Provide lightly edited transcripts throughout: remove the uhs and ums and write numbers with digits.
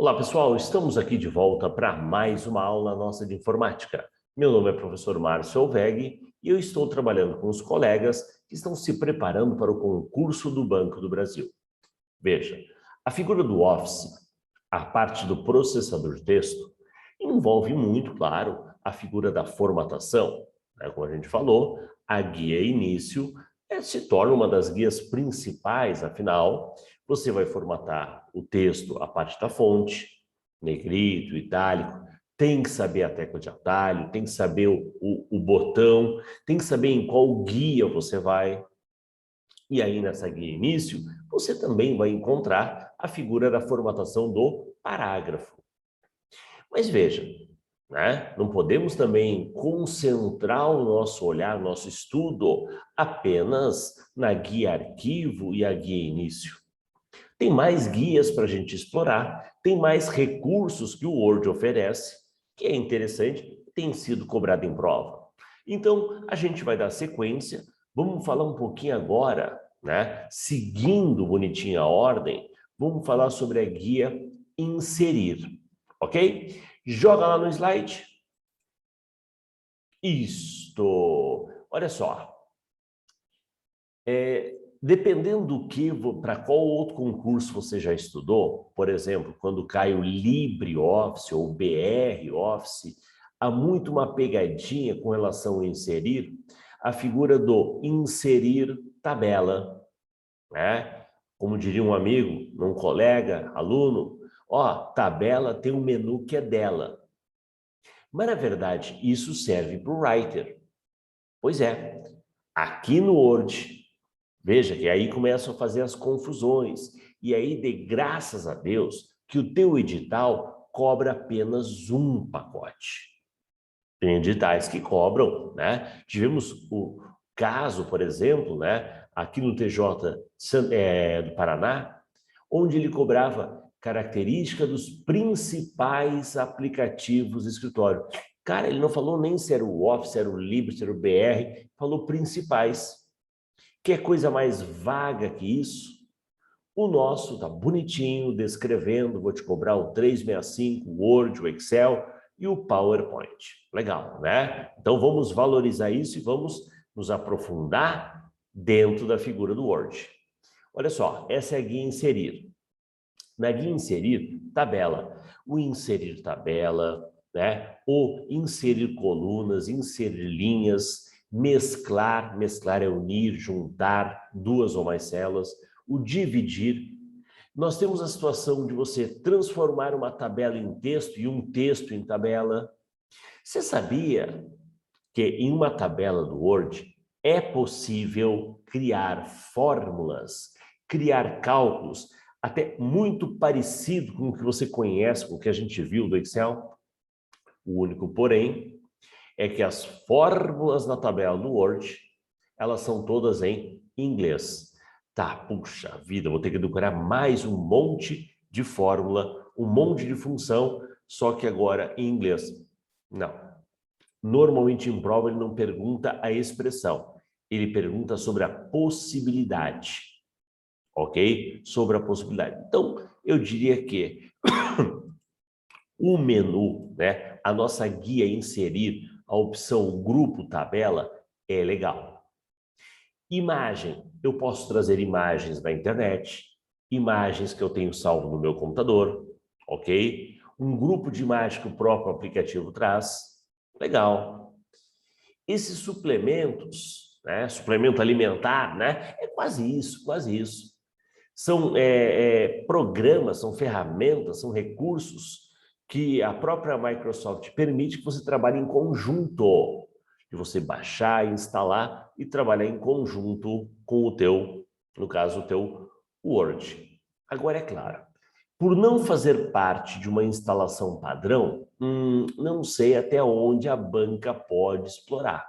Olá, pessoal. Estamos aqui de volta para mais uma aula nossa de informática. Meu nome é professor Márcio Alveg e eu estou trabalhando com os colegas que estão se preparando para o concurso do Banco do Brasil. Veja, a figura do Office, a parte do processador de texto, envolve muito, claro, a figura da formatação, né? Como a gente falou, a guia início se torna uma das guias principais, afinal, você vai formatar o texto, a parte da fonte, negrito, itálico, tem que saber a tecla de atalho, tem que saber o botão, tem que saber em qual guia você vai. E aí, nessa guia início, você também vai encontrar a figura da formatação do parágrafo. Mas veja, né? Não podemos também concentrar o nosso olhar, nosso estudo, apenas na guia arquivo e a guia início. Tem mais guias para a gente explorar, tem mais recursos que o Word oferece, que é interessante, tem sido cobrado em prova. Então, a gente vai dar sequência, vamos falar um pouquinho agora, né? Seguindo bonitinho a ordem, vamos falar sobre a guia inserir, ok? Joga lá no slide. Isto. Olha só. Dependendo do que, para qual outro concurso você já estudou, por exemplo, quando cai o LibreOffice ou o BR Office, há muito uma pegadinha com relação a inserir, a figura do inserir tabela, né? Como diria um amigo, um colega, aluno, ó, tabela tem um menu que é dela. Mas, na verdade, isso serve para o Writer. Pois é, aqui no Word, veja que aí começam a fazer as confusões. E aí, de graças a Deus, que o teu edital cobra apenas um pacote. Tem editais que cobram, né? Tivemos o caso, por exemplo, né? Aqui no TJ do Paraná, onde ele cobrava característica dos principais aplicativos do escritório. Cara, ele não falou nem se era o Office, se era o Libre, se era o BR, falou principais. Quer coisa mais vaga que isso? O nosso tá bonitinho, descrevendo, vou te cobrar o 365, o Word, o Excel e o PowerPoint. Legal, né? Então vamos valorizar isso e vamos nos aprofundar dentro da figura do Word. Olha só, essa é a guia inserir. Na guia inserir, tabela. O inserir tabela, né? O inserir colunas, inserir linhas, mesclar, mesclar é unir, juntar duas ou mais células, o dividir. Nós temos a situação de você transformar uma tabela em texto e um texto em tabela. Você sabia que em uma tabela do Word é possível criar fórmulas, criar cálculos, até muito parecido com o que você conhece, com o que a gente viu do Excel? O único porém é que as fórmulas na tabela do Word, elas são todas em inglês. Tá, puxa vida, vou ter que decorar mais um monte de fórmula, um monte de função, só que agora em inglês. Não. Normalmente em prova ele não pergunta a expressão, ele pergunta sobre a possibilidade, ok? Sobre a possibilidade. Então, eu diria que o menu, né, a nossa guia inserir, a opção grupo tabela, é legal. Imagem, eu posso trazer imagens da internet, imagens que eu tenho salvo no meu computador, ok? Um grupo de imagens que o próprio aplicativo traz, legal. Esses suplementos, né, suplemento alimentar, né, é quase isso, quase isso. São programas, são ferramentas, são recursos que a própria Microsoft permite que você trabalhe em conjunto, que você baixar, instalar e trabalhar em conjunto com o teu, no caso, o teu Word. Agora, é claro, por não fazer parte de uma instalação padrão, não sei até onde a banca pode explorar,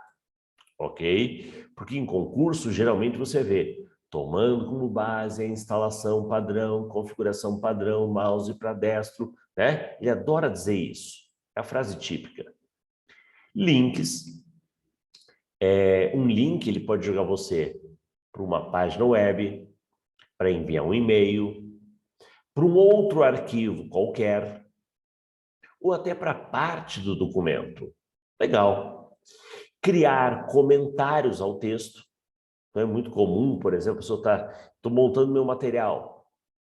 ok? Porque em concurso, geralmente você vê tomando como base a instalação padrão, configuração padrão, mouse para destro, né? Ele adora dizer isso. É a frase típica. Links. Um link, ele pode jogar você para uma página web, para enviar um e-mail, para um outro arquivo qualquer, ou até para parte do documento. Legal. Criar comentários ao texto. Não é muito comum, por exemplo, a pessoa está, estou montando meu material.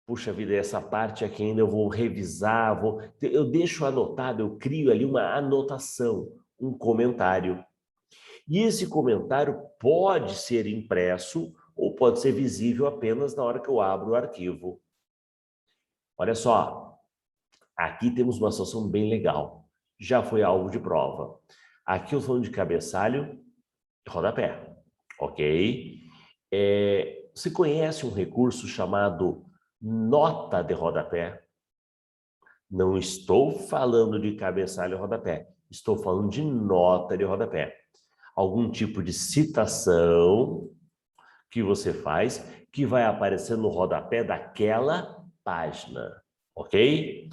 Puxa vida, essa parte aqui ainda eu vou revisar, eu deixo anotado, eu crio ali uma anotação, um comentário. E esse comentário pode ser impresso ou pode ser visível apenas na hora que eu abro o arquivo. Olha só, aqui temos uma situação bem legal. Já foi alvo de prova. Aqui eu estou falando de cabeçalho e rodapé, ok? Você conhece um recurso chamado nota de rodapé? Não estou falando de cabeçalho e rodapé, estou falando de nota de rodapé. Algum tipo de citação que você faz que vai aparecer no rodapé daquela página, ok?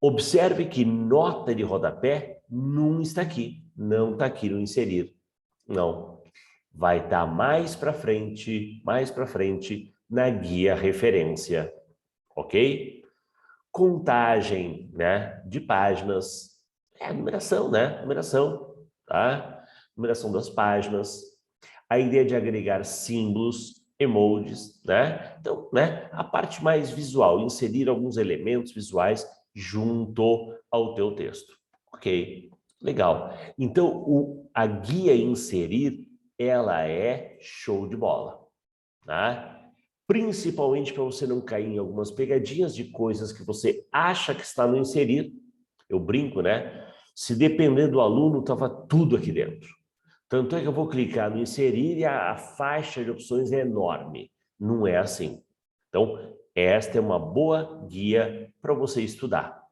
Observe que nota de rodapé não está aqui, não está aqui no inserir, não. Vai estar mais para frente na guia referência, ok? Contagem, né, de páginas, numeração, né? Numeração, tá? Numeração das páginas. A ideia de agregar símbolos, emojis, né? Então, né, a parte mais visual, inserir alguns elementos visuais junto ao teu texto. Ok, legal. Então, a guia inserir, ela é show de bola, tá? Principalmente para você não cair em algumas pegadinhas de coisas que você acha que está no inserir. Eu brinco, né? Se depender do aluno, estava tudo aqui dentro. Tanto é que eu vou clicar no inserir e a faixa de opções é enorme. Não é assim. Então, esta é uma boa guia para você estudar.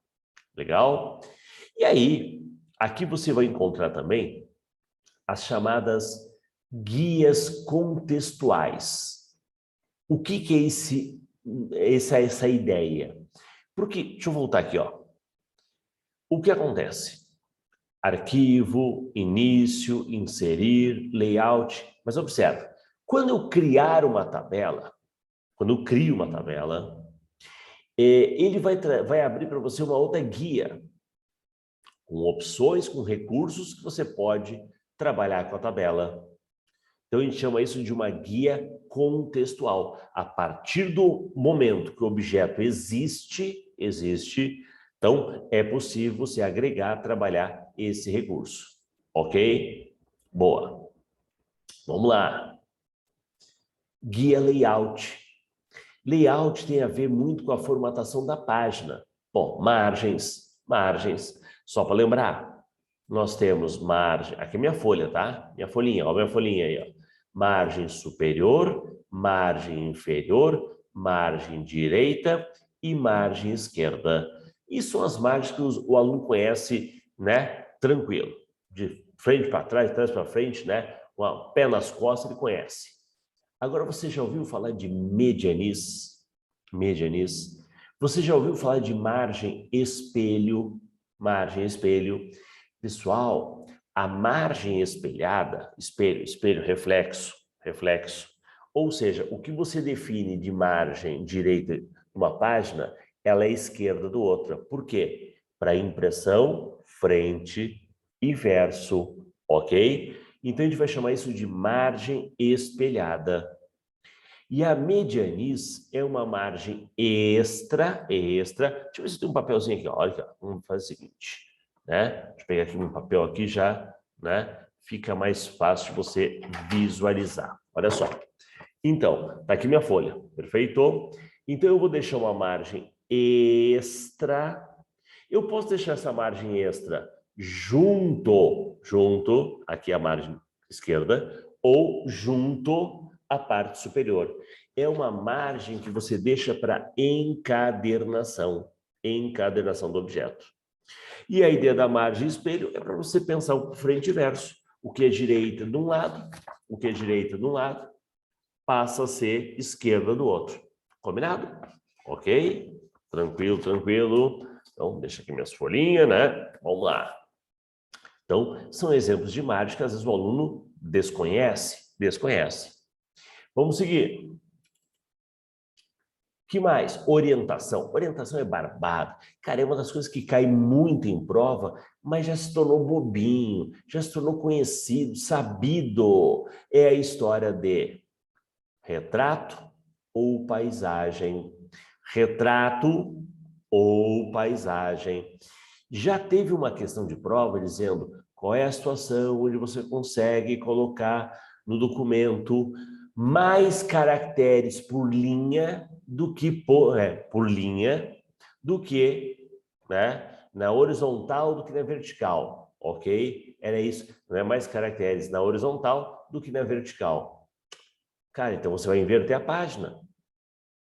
Legal? E aí, aqui você vai encontrar também as chamadas guias contextuais. O que é essa ideia? Porque, deixa eu voltar aqui, ó. O que acontece? Arquivo, início, inserir, layout. Mas observe, quando eu criar uma tabela, quando eu crio uma tabela, ele vai abrir para você uma outra guia, com opções, com recursos que você pode trabalhar com a tabela. Então, a gente chama isso de uma guia contextual. A partir do momento que o objeto existe, então é possível você agregar, trabalhar esse recurso. Ok? Boa. Vamos lá. Guia layout. Layout tem a ver muito com a formatação da página. Bom, margens. Só para lembrar, nós temos margem... Aqui é minha folha, tá? Minha folhinha, ó, minha folhinha aí, ó. Margem superior, margem inferior, margem direita e margem esquerda. E são as margens que o aluno conhece, né? Tranquilo. De frente para trás, de trás para frente, né? Com o pé nas costas, ele conhece. Agora, você já ouviu falar de medianiz? Medianiz. Você já ouviu falar de margem espelho? Margem espelho. Pessoal, a margem espelhada, espelho, reflexo. Ou seja, o que você define de margem direita de uma página, ela é esquerda do outra. Por quê? Para impressão, frente e verso, ok? Então, a gente vai chamar isso de margem espelhada. E a medianiz é uma margem extra. Deixa eu ver se tem um papelzinho aqui, ó. Olha aqui, ó. Vamos fazer o seguinte, né? Deixa eu pegar aqui um papel aqui já, né? Fica mais fácil de você visualizar. Olha só. Então, tá aqui minha folha, perfeito? Então, eu vou deixar uma margem extra. Eu posso deixar essa margem extra junto, aqui a margem esquerda, ou junto à parte superior. É uma margem que você deixa para encadernação do objeto. E a ideia da margem espelho é para você pensar o frente e verso. O que é direita de um lado, passa a ser esquerda do outro. Combinado? Ok? Tranquilo. Então, deixa aqui minhas folhinhas, né? Vamos lá. Então, são exemplos de margem que às vezes o aluno desconhece. Vamos seguir. Que mais? Orientação. Orientação é barbado. Cara, é uma das coisas que cai muito em prova, mas já se tornou bobinho, já se tornou conhecido, sabido. É a história de retrato ou paisagem. Retrato ou paisagem. Já teve uma questão de prova dizendo qual é a situação onde você consegue colocar no documento mais caracteres por linha do que por linha do que, né, na horizontal do que na vertical, ok? Era isso, não é mais caracteres na horizontal do que na vertical. Cara, então você vai inverter a página,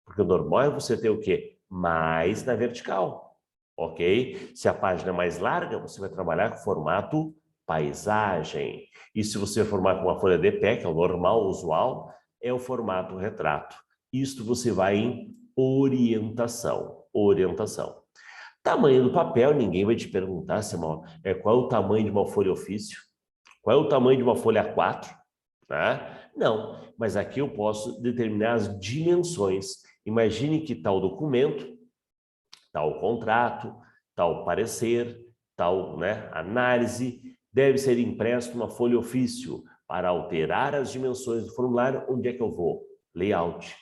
porque o normal é você ter o quê? Mais na vertical, ok? Se a página é mais larga, você vai trabalhar com formato paisagem. E se você formar com uma folha de pé, que é o normal, usual, é o formato retrato. Isto você vai em orientação. Orientação. Tamanho do papel, ninguém vai te perguntar se qual é o tamanho de uma folha ofício, qual é o tamanho de uma folha A4, tá? Não, mas aqui eu posso determinar as dimensões. Imagine que tal documento, tal contrato, tal parecer, tal, né, análise, deve ser impresso numa folha ofício. Para alterar as dimensões do formulário, onde é que eu vou? Layout.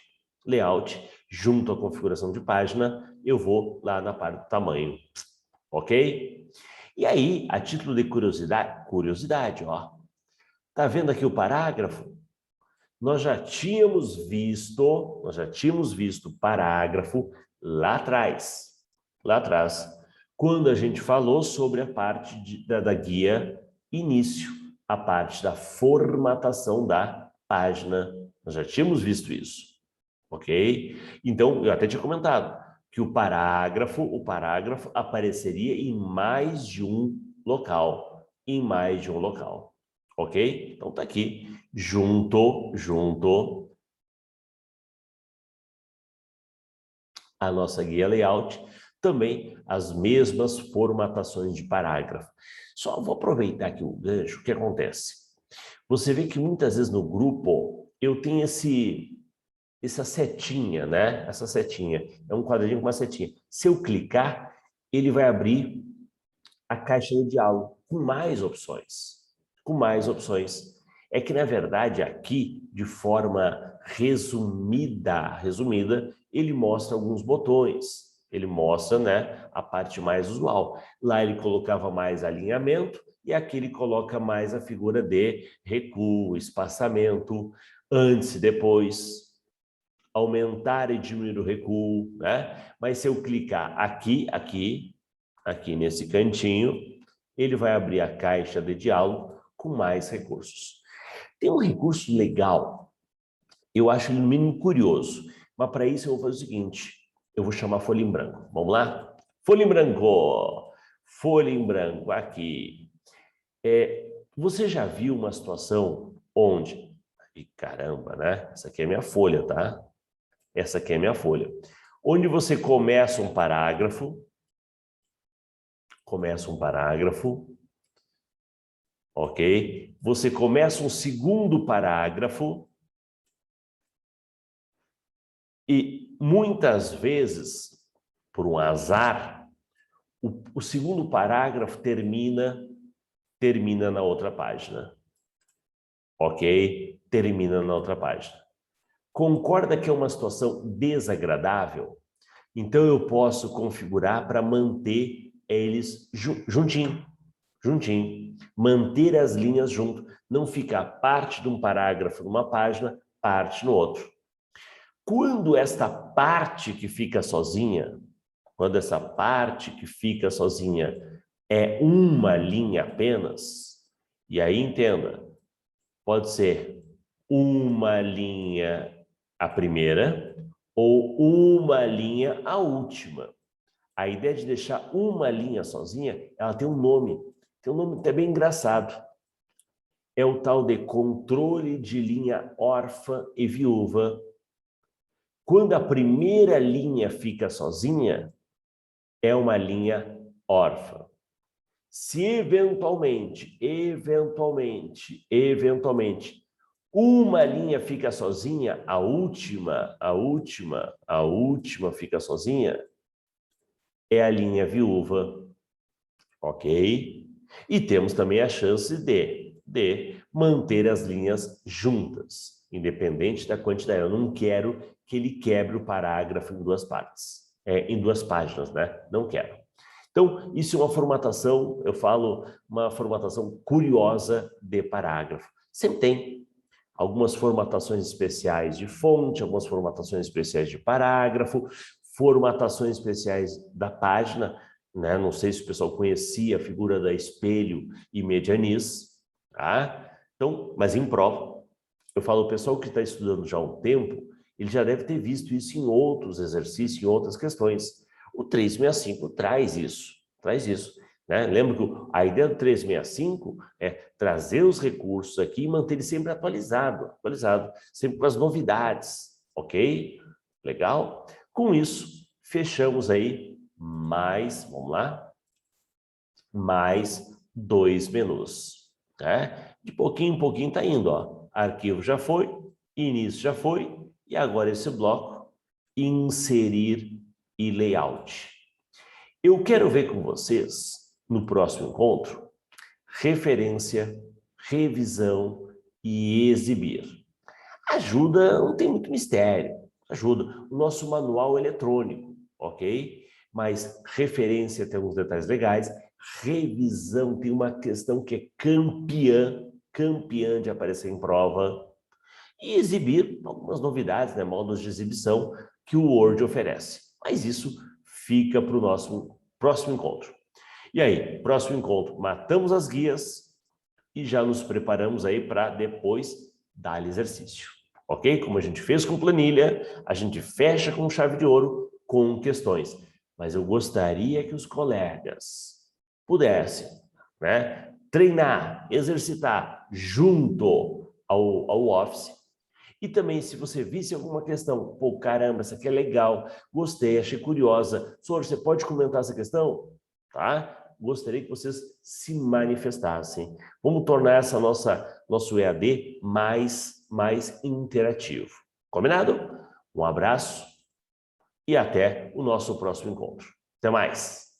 Layout, junto à configuração de página, eu vou lá na parte do tamanho. Ok? E aí, a título de curiosidade, ó. Tá vendo aqui o parágrafo? Nós já tínhamos visto o parágrafo lá atrás, quando a gente falou sobre a parte da guia início, a parte da formatação da página. Nós já tínhamos visto isso, ok? Então, eu até tinha comentado que o parágrafo apareceria em mais de um local, ok? Então tá aqui, junto a nossa guia layout, também as mesmas formatações de parágrafo. Só vou aproveitar aqui o gancho, o que acontece? Você vê que muitas vezes no grupo eu tenho essa setinha, né? Essa setinha, é um quadradinho com uma setinha. Se eu clicar, ele vai abrir a caixa de diálogo com mais opções. É que, na verdade, aqui, de forma resumida, ele mostra alguns botões. Ele mostra, né, a parte mais usual. Lá ele colocava mais alinhamento e aqui ele coloca mais a figura de recuo, espaçamento, antes e depois, aumentar e diminuir o recuo, né? Mas se eu clicar aqui nesse cantinho, ele vai abrir a caixa de diálogo com mais recursos. Tem um recurso legal, eu acho ele no mínimo curioso, mas para isso eu vou fazer o seguinte, eu vou chamar folha em branco. Vamos lá? Folha em branco! Folha em branco, aqui. Você já viu uma situação onde... E caramba, né? Essa aqui é minha folha, tá? Essa aqui é minha folha. Onde você começa um parágrafo, ok? Você começa um segundo parágrafo e muitas vezes, por um azar, o segundo parágrafo termina na outra página, ok? Termina na outra página. Concorda que é uma situação desagradável? Então eu posso configurar para manter eles juntinho. Manter as linhas junto, não ficar parte de um parágrafo numa página, parte no outro. Quando esta parte que fica sozinha, é uma linha apenas, e aí entenda, pode ser uma linha a primeira ou uma linha a última. A ideia de deixar uma linha sozinha, ela tem um nome até bem engraçado. É o tal de controle de linha órfã e viúva. Quando a primeira linha fica sozinha, é uma linha órfã. Se eventualmente, Uma linha fica sozinha, a última fica sozinha, é a linha viúva, ok? E temos também a chance de manter as linhas juntas, independente da quantidade. Eu não quero que ele quebre o parágrafo em duas partes, em duas páginas, né? Não quero. Então, isso é uma formatação, eu falo, uma formatação curiosa de parágrafo. Sempre tem algumas formatações especiais de fonte, algumas formatações especiais de parágrafo, formatações especiais da página, né? Não sei se o pessoal conhecia a figura da espelho e medianiz, tá? Então, mas em prova, eu falo, o pessoal que está estudando já há um tempo, ele já deve ter visto isso em outros exercícios, em outras questões. O 365 traz isso, né? Lembra que a ideia do 365 é trazer os recursos aqui e manter ele sempre atualizado, sempre com as novidades, ok? Legal? Com isso, fechamos aí vamos lá, mais 2 menus, né? De pouquinho em pouquinho está indo, ó. Arquivo já foi, início já foi, e agora esse bloco, inserir e layout. Eu quero ver com vocês, no próximo encontro, referência, revisão e exibir. Ajuda, não tem muito mistério, ajuda. O nosso manual eletrônico, ok? Mas referência tem alguns detalhes legais, revisão tem uma questão que é campeã de aparecer em prova, e exibir algumas novidades, né, modos de exibição que o Word oferece. Mas isso fica para o nosso próximo encontro. E aí, próximo encontro, matamos as guias e já nos preparamos aí para depois dar exercício. Ok? Como a gente fez com planilha, a gente fecha com chave de ouro com questões. Mas eu gostaria que os colegas pudessem, né, treinar, exercitar junto ao Office. E também, se você visse alguma questão, pô, caramba, essa aqui é legal, gostei, achei curiosa. Senhor, você pode comentar essa questão? Tá? Gostaria que vocês se manifestassem. Vamos tornar essa nosso EAD mais interativo. Combinado? Um abraço e até o nosso próximo encontro. Até mais!